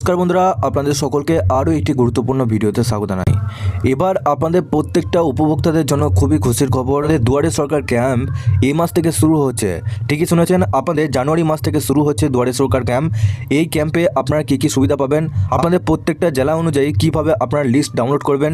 নমস্কার বন্ধুরা, আপনাদের সকলকে আরও একটি গুরুত্বপূর্ণ ভিডিওতে স্বাগত জানাই। এবার আপনাদের প্রত্যেকটা উপভোক্তাদের জন্য খুবই খুশির খবর। দুয়ারে সরকার ক্যাম্প এই মাস থেকে শুরু হচ্ছে। ঠিকই শুনেছেন, আপনাদের জানুয়ারি মাস থেকে শুরু হচ্ছে দুয়ারে সরকার ক্যাম্প। এই ক্যাম্পে আপনারা কী কী সুবিধা পাবেন, আপনাদের প্রত্যেকটা জেলা অনুযায়ী কীভাবে আপনারা লিস্ট ডাউনলোড করবেন,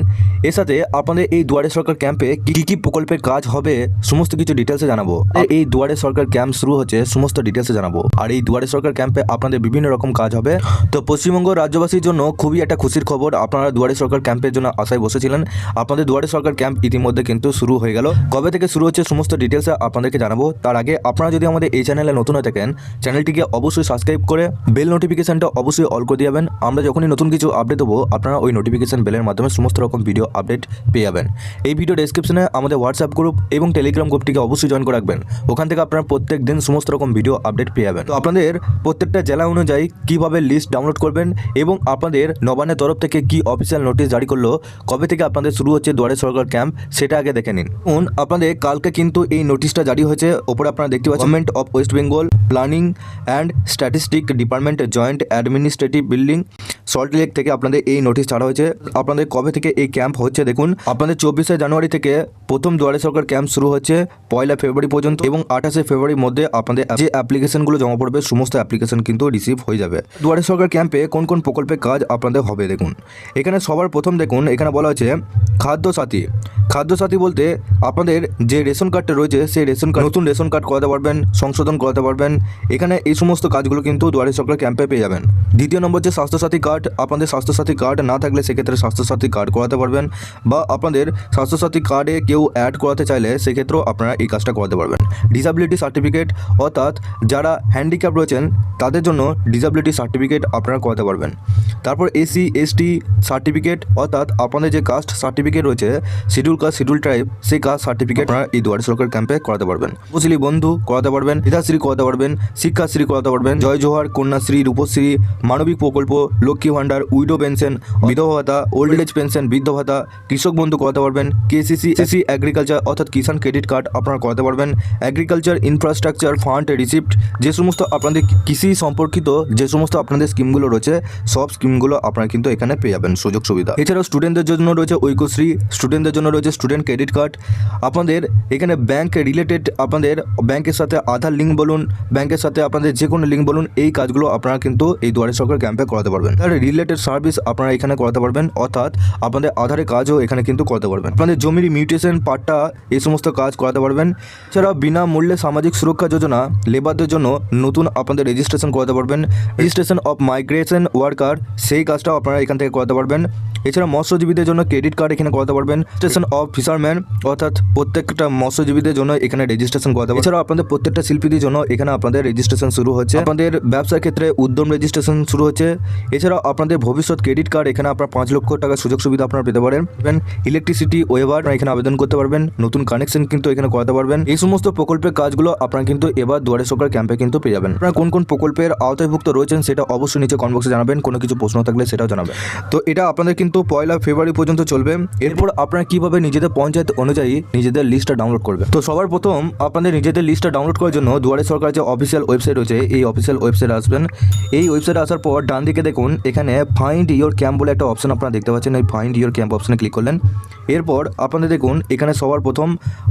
এর সাথে আপনাদের এই দুয়ারে সরকার ক্যাম্পে কী কী প্রকল্পের কাজ হবে সমস্ত কিছু ডিটেলসে জানাবো। এই দুয়ারে সরকার ক্যাম্প শুরু হচ্ছে সমস্ত ডিটেলসে জানাবো। আর এই দুয়ারে সরকার ক্যাম্পে আপনাদের বিভিন্ন রকম কাজ হবে। তো পশ্চিমবঙ্গ রাজ্যবাসীর জন্য খুবই একটা খুশির খবর। আপনারা দুয়ারে সরকার ক্যাম্পের জন্য আশায় বসেছিলেন। আপনাদের দুয়ারে সরকার ক্যাম্প ইতিমধ্যে কিন্তু শুরু হয়ে গেল। কবে থেকে শুরু হচ্ছে সমস্ত ডিটেলসে আপনাদেরকে জানাবো। তার আগে আপনারা যদি আমাদের এই চ্যানেলে নতুন হয়ে থাকেন, চ্যানেলটিকে অবশ্যই সাবস্ক্রাইব করে বেল নোটিফিকেশনটা অবশ্যই অল করে দিয়ে যাবেন। আমরা যখনই নতুন কিছু আপডেট দেবো, আপনারা ওই নোটিফিকেশন বেলের মাধ্যমে সমস্ত রকম ভিডিও আপডেট পেয়ে যাবেন। এই ভিডিও ডেসক্রিপশনে আমাদের হোয়াটসঅ্যাপ গ্রুপ এবং টেলিগ্রাম গ্রুপটিকে অবশ্যই জয়েন করে রাখবেন। ওখান থেকে আপনারা প্রত্যেক দিন সমস্ত রকম ভিডিও আপডেট পেয়ে যাবেন। তো আপনাদের প্রত্যেকটা জেলা অনুযায়ী কীভাবে লিস্ট ডাউনলোড করবেন এবং আপনাদের নবান্নের তরফ থেকে কি অফিসিয়াল নোটিশ জারি করলো, কবে থেকে আপনাদের শুরু হচ্ছে দুয়ারে সরকার ক্যাম্প, সেটা আগে দেখে নিন। আপনাদের কালকে কিন্তু এই নোটিশটা জারি হয়েছে। ওপরে আপনারা দেখতে পাচ্ছেন, government of West Bengal planning and statistic department joint administrative building Salt Lake থেকে আপনাদের এই নোটিশ ছাড়া হয়েছে। আপনাদের কবে থেকে এই ক্যাম্প হচ্ছে দেখুন। আপনাদের 24শে জানুয়ারি থেকে প্রথম দুয়ারে সরকার ক্যাম্প শুরু হচ্ছে 1 ফেব্রুয়ারি পর্যন্ত, এবং 28শে ফেব্রুয়ারির মধ্যে আপনাদের যে অ্যাপ্লিকেশনগুলো জমা পড়বে সমস্ত অ্যাপ্লিকেশন কিন্তু রিসিভ হয়ে যাবে। দুয়ারে সরকার ক্যাম্পে কোন কোন প্রকল্পের কাজ আপনাদের হবে দেখুন। এখানে সবার প্রথম দেখুন, এখানে বলা হয়েছে খাদ্য সাথী। খাদ্য সাথী বলতে আপনাদের যে রেশন কার্ডটা রয়েছে সেই রেশন কার্ড, নতুন রেশন কার্ড করাতে পারবেন, সংশোধন করাতে পারবেন। এখানে এই সমস্ত কাজগুলো কিন্তু দুয়ারে সরকার ক্যাম্পে পেয়ে যাবেন। দ্বিতীয় নম্বর যে স্বাস্থ্যসাথী কার্ড, আপনাদের স্বাস্থ্যসাথী কার্ড না থাকলে সেক্ষেত্রে স্বাস্থ্যসাথী কার্ড করাতে পারবেন, বা আপনাদের স্বাস্থ্যসাথী কার্ডে কেউ অ্যাড করাতে চাইলে সেক্ষেত্রেও আপনারা এই কাজটা করাতে পারবেন। ডিসাবিলিটি সার্টিফিকেট, অর্থাৎ যারা হ্যান্ডিক্যাপ রয়েছেন তাদের জন্য ডিসাবিলিটি সার্টিফিকেট আপনারা করাতে পারবেন। তারপর এসসি এসটি সার্টিফিকেট, অর্থাৎ আপনাদের যে কাস্ট সার্টিফিকেট রয়েছে, শিডিউল কাস্ট শিডিউল ট্রাইব, সেই কাস্ট সার্টিফিকেট আপনারা এই দুয়ারে সরকার ক্যাম্পে করাতে পারবেন। মুসলি বন্ধু করাতে পারবেন, পিতাশ্রী করাতে পারবেন, শিক্ষাশ্রী করাতে পারবেন, জয় জোহার, কন্যাশ্রী, রূপশ্রী, মানবিক প্রকল্প, লক্ষ্মী ভাণ্ডার, উইডো পেনশন, বিধবা ভাতা, ওল্ড এজ পেনশন, বৃদ্ধ ভাতা, কৃষক বন্ধু করাতে পারবেন, কেসিসি এগ্রিকালচার অর্থাৎ কিষাণ ক্রেডিট কার্ড আপনারা করাতে পারবেন, এগ্রিকালচার ইনফ্রাস্ট্রাকচার ফান্ড রিসিপ্ট, যে সমস্ত আপনাদের কৃষি সম্পর্কিত যে সমস্ত আপনাদের স্কিমগুলো রয়েছে সব স্কিমগুলো আপনারা কিন্তু এখানে পেয়ে যাবেন সুযোগ সুবিধা। এছাড়াও স্টুডেন্টদের জন্য রয়েছে ঐক্যশ্রী, স্টুডেন্টদের জন্য রয়েছে স্টুডেন্ট ক্রেডিট কার্ড। আপনাদের এখানে ব্যাংক রিলেটেড, আপনাদের ব্যাংকের সাথে আধার লিঙ্ক বলুন, ব্যাংকের সাথে আপনাদের যে কোনো লিঙ্ক বলুন, এই কাজগুলো আপনারা কিন্তু এই দুয়ারে সরকার ক্যাম্পে করাতে পারবেন। তার রিলেটেড সার্ভিস আপনারা এখানে করাতে পারবেন, অর্থাৎ আপনাদের আধারের কাজও এখানে কিন্তু করাতে পারবেন। আপনাদের জমির মিউটেশন, পাট্টা, এই সমস্ত কাজ করাতে পারবেন। এছাড়াও বিনামূল্যে সামাজিক সুরক্ষা যোজনা লেবারদের জন্য নতুন আপনাদের রেজিস্ট্রেশন করাতে পারবেন। রেজিস্ট্রেশন অফ মাইগ্রেশন ওয়ার্কার, সেই কাজটাও আপনারা এখান থেকে করাতে পারবেন। এছাড়া মৎস্যজীবীদের জন্য ক্রেডিট কার্ড এখানে করাতে পারবেন। রেজিস্ট্রেশন অফ ফিশারম্যান, অর্থাৎ প্রত্যেকটা মৎস্যজীবীদের জন্য এখানে রেজিস্ট্রেশন করাতে পারবেন। এছাড়াও আপনাদের প্রত্যেকটা শিল্পীদের জন্য এখানে আপনাদের রেজিস্ট্রেশন শুরু হচ্ছে। আপনাদের ব্যবসার ক্ষেত্রে উদ্যম রেজিস্ট্রেশন শুরু হচ্ছে। এছাড়াও আপনাদের ভবিষ্যৎ ক্রেডিট কার্ড, এখানে আপনার 5 লক্ষ টাকা সুযোগ সুবিধা আপনারা পেতে পারেন। ইলেকট্রিসিটি ওয়েভার এখানে আবেদন করতে পারবেন, নতুন কানেকশন কিন্তু এখানে করাতে পারবেন। এই সমস্ত প্রকল্পের কাজগুলো আপনারা কিন্তু এবার দুয়ারে সরকার ক্যাম্পে কিন্তু পেয়ে যাবেন। আপনারা কোন কোন প্রকল্পের আওতায়ভুক্ত রয়েছেন সেটা অবশ্যই নিচে কমেন্ট বক্সে জানাবেন। কোনো কিছু প্রশ্ন থাকলে সেটাও জানাবেন। তো এটা আপনাদের কিন্তু 1 ফেব্রুয়ারি পর্যন্ত চলবে। এরপর আপনারা কিভাবে নিজেদের পঞ্চায়েত অনুযায়ী নিজেদের লিস্টটা ডাউনলোড করবেন। তো সবার প্রথম আপনাদের নিজেদের লিস্টটা ডাউনলোড করার জন্য দুয়ারে সরকার যে অফিসিয়াল ওয়েবসাইট রয়েছে, এই অফিসিয়াল ওয়েবসাইটে আসবেন। এই ওয়েবসাইটে আসার পর ডান দিকে দেখুন, এখানে ফাইন্ড ইওর ক্যাম্প বলে একটা অপশন আপনারা দেখতে পাচ্ছেন। এই ফাইন্ড ইওর ক্যাম্প অপশনে ক্লিক করলেন। এরপর আপনাদের দেখুন এখানে সবার প্রথম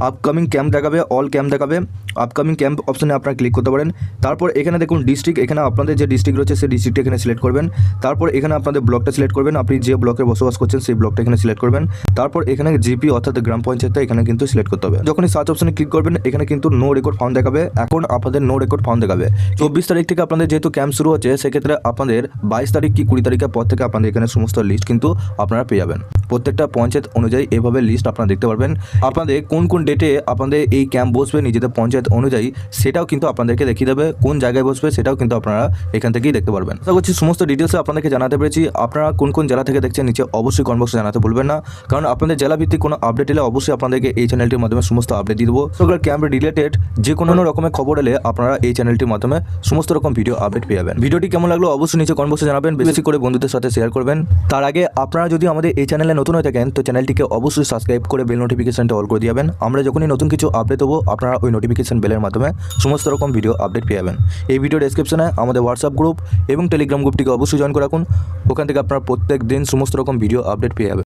আপকামিং ক্যাম্প দেখাবে, অল ক্যাম্প দেখাবে। আপকামিং ক্যাম্প অপশনে আপনারা ক্লিক করতে পারেন। তারপর এখানে দেখুন ডিস্ট্রিক্ট, এখানে আপনাদের যে ডিস্ট্রিক্ট রয়েছে সেই ডিস্ট্রিক্ট এখানে সিলেক্ট করবেন। তারপর এখানে আপনাদের ব্লকটা সিলেক্ট করবেন, আপনি যে ব্লকে বসবাস করছেন সেই ব্লকটা এখানে সিলেক্ট করবেন। তারপর এখানে জিপি অর্থাৎ গ্রাম পঞ্চায়েতটা এখানে কিন্তু সিলেক্ট করতে হবে। যখনই সার্চ অপশনে ক্লিক করবেন এখানে কিন্তু নো রেকর্ড ফাউন্ড দেখাবে। এখন আপনাদের নো রেকর্ড ফাউন্ড দেখাবে। 24 তারিখ থেকে আপনাদের যেহেতু ক্যাম্প শুরু হচ্ছে, সেক্ষেত্রে আপনাদের 22 তারিখ কি 20 তারিখের পর থেকে আপনাদের এখানে সমস্ত লিস্ট কিন্তু আপনারা পেয়ে যাবেন। প্রত্যেকটা পঞ্চায়েত অনুযায়ী এভাবে লিস্ট আপনারা দেখতে পারবেন। আপনাদের কোন কোন ডেটে আপনাদের এই ক্যাম্প বসবে নিজেদের পঞ্চায়েত অনুযায়ী সেটাও কিন্তু আপনাদেরকে দেখিয়ে দেবে। কোন জায়গায় বসবে সেটাও কিন্তু আপনারা এখান থেকেই দেখতে পারবেন। আশা করছি সমস্ত ডিটেলস আপনাদেরকে জানাতে পেরেছি। আপনারা কোন কোন জেলা থেকে দেখছেন নিচে অবশ্যই কমেন্ট বক্সে জানাতে ভুলবেন না, কারণ আপনাদের জেলা ভিত্তিক কোনো আপডেট এলে অবশ্যই আপনাদেরকে এই চ্যানেলটির মাধ্যমে সমস্ত আপডেট দিয়ে দেবো। সরকার ক্যাম্প রিলেটেড যে কোনো রকমের খবর এলে আপনারা এই চ্যানেলটির মাধ্যমে সমস্ত রকম ভিডিও আপডেট পেয়ে যাবেন। ভিডিওটি কেমন লাগলো অবশ্যই নিচে কমেন্ট বক্সে জানাবেন, বেশি করে বন্ধুদের সাথে শেয়ার করবেন। তার আগে আপনারা যদি আমাদের এই চ্যানেলে নতুন হয়ে থাকেন তো চ্যানেলটিকে অবশ্যই সাবস্ক্রাইব করে বেল নোটিফিকেশনটা অল করে দিয়ে যাবেন। আমরা যখনই নতুন কিছু আপডেট দেবো আপনারা ওই নোটিফিকেশন বেলের মাধ্যমে সমস্ত রকম ভিডিও আপডেট পেয়ে যাবেন। এই ভিডিও ডেসক্রিপশনে আমাদের হোয়াটসঅ্যাপ গ্রুপ এবং টেলিগ্রাম গ্রুপটিকে অবশ্যই জয়েন করে রাখুন। ওখান থেকে আপনারা প্রত্যেক দিন সমস্ত রকম ভিডিও আপডেট পেয়ে যাবেন।